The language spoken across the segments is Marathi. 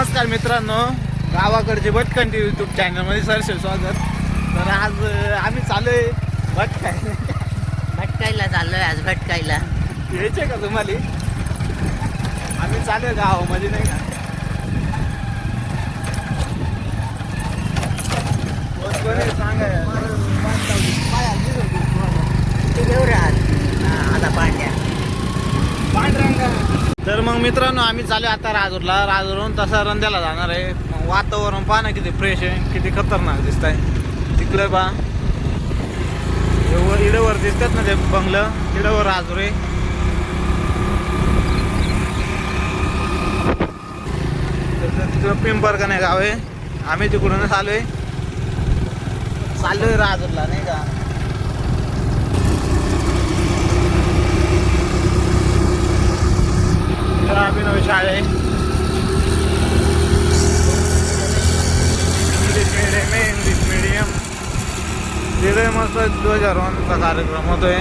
नमस्कार मित्रांनो, गावाकडचे भटकंती यूट्यूब चॅनलमध्ये सरसे स्वागत. तर आज आम्ही चाललोय भटकायला चाललोय आज भटकायला. यायचे का तुम्हाला? आम्ही चाललोय गावामध्ये नाही का. सांगा आता पांड्या तर मग मित्रांनो आम्ही चालू आता राजूरला. राजूरहून तसा रंध्याला जाणार आहे. मग वातावरण पहा ना किती फ्रेश आहे, किती खतरनाक दिसत आहे. तिकडे पहा इडेवर दिसतात ना ते बंगलं, इडेवर राजूर आहे. तिकडं पिंपरकणे गाव आहे. आम्ही तिकडूनच आलोय राजूरला नाही का. अभिनव शाळे इंग्लिश मीडियम तिथे मस्त ध्वजारोहणचा कार्यक्रम होतोय.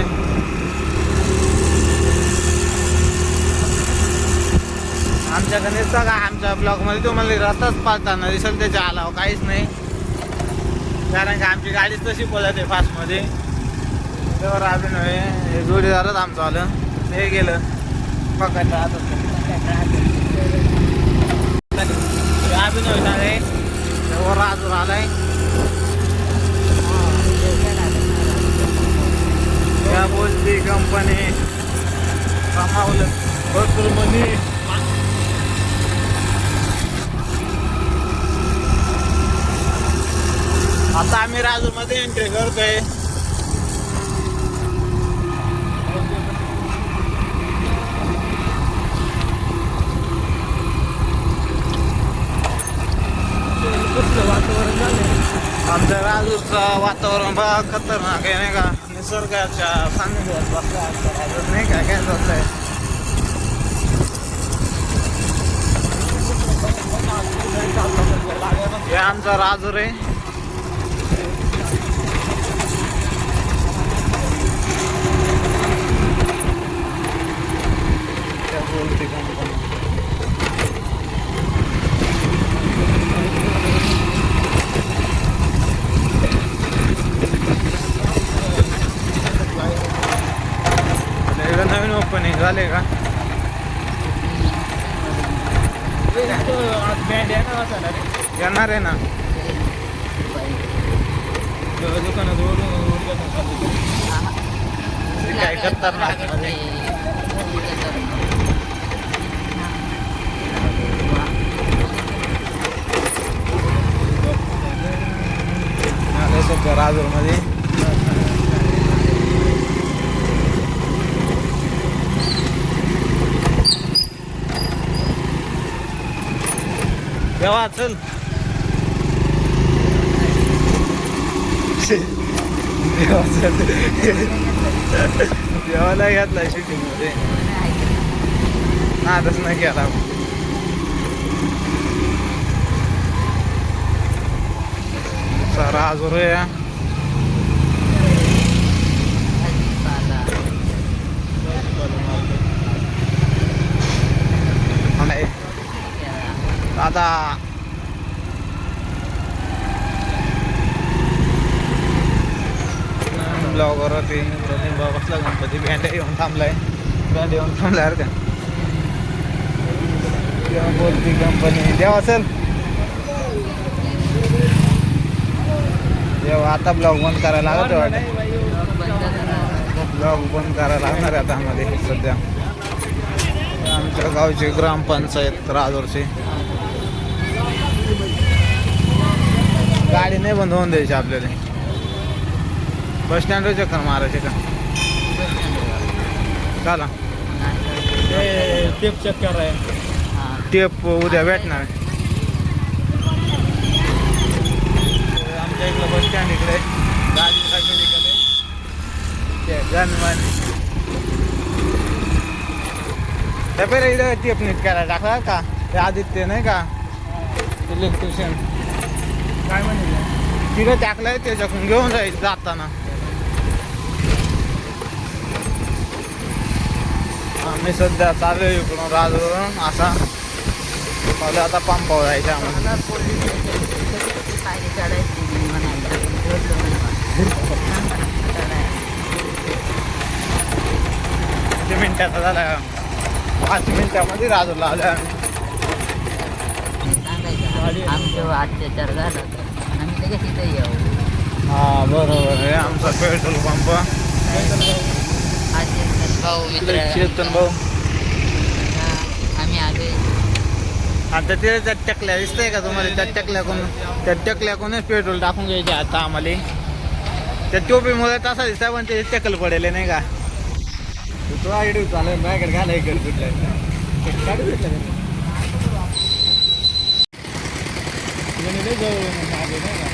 आमच्याकडे सगळा आमच्या ब्लॉकमध्ये तुम्हाला रस्ताच पाहताना दिसेल, त्याच्या आलाव काहीच नाही. कारण की आमची गाडीच तशी पळते फास्टमध्ये. तेव्हा अभिनव हे जोडीदारच आमचं आलं, हे गेलं पकडलं. आता अभिनव आहे तेव्हा राजूर आलाय. या बोलती कंपनी कमावलं भरपूर मनी. आता आम्ही राजूरमध्ये एंट्री करतोय. आमच्या राजूरचं वातावरण बघा खतरनाक आहे नाही का. निसर्गाच्या सान्निध्यात बसला राजूर नाही का. काय चाललंय हे आमचा राजूर आहे. नवीन ओपनिंग झाले का. येणार आहे ना काय खतरनाक सध्या राजूर मध्ये. देवा चल देवाला घेतला शूटिंग मध्ये नादच नाही केला. राजूर आहे. आता ब्लॉगर होती बसला गणपती भेंड्या येऊन थांबलाय. भेंड्या येऊन थांबलाय का. बोलती कंपनी देवा चल देवा. आता ब्लॉग बंद करायला लागत वाटतं. ब्लॉग बंद करायला लागणार आहे आता मध्ये. सध्या आमच्या गावची ग्रामपंचायत राजूरची गाडी नाही बंद होऊन द्यायची आपल्याला. बस स्टँडवर चक्कर मारायचे का चला. टेप चक्कर आहे. टेप उद्या भेटणार. आमच्या इकडं बस स्टँड इकडे गाडी पहिले इथं टेप नीट करायला टाकला का. ते आदित्य नाही का इलेक्ट्रिशियन काय म्हणलं तिकडे टाकलंय, त्याच्याकडून घेऊन जायचं जाताना. आम्ही सध्या चालू इकडून राजूरून असा मला आता पंपावर जायचं आम्हाला मला पोलीस पायरी चढायची मी म्हणायला बोललो चढायला. किती मिनिटाचा झाला 5 मिनिटामध्ये राजूला आलं आम्ही. सांगायचं आमच्यावर अत्याचार झाला तर आम्ही लगेच इथे येऊ. हा बरोबर आहे आमचा पेट्रोल पंप भाऊ मित्र चेतन भाऊ आम्ही आलोय. आता ते त्या टकल्या दिसतंय का तुम्हाला त्या टकल्याकडूनच पेट्रोल टाकून घ्यायचे आता आम्हाला त्या टोपीमुळे तसा दिसता पण ते टकल पडेल नाही का तो आयडी चालेल माझ्याकडे घालाय कर कुठला काढू भेटला जाऊ मागे नाही का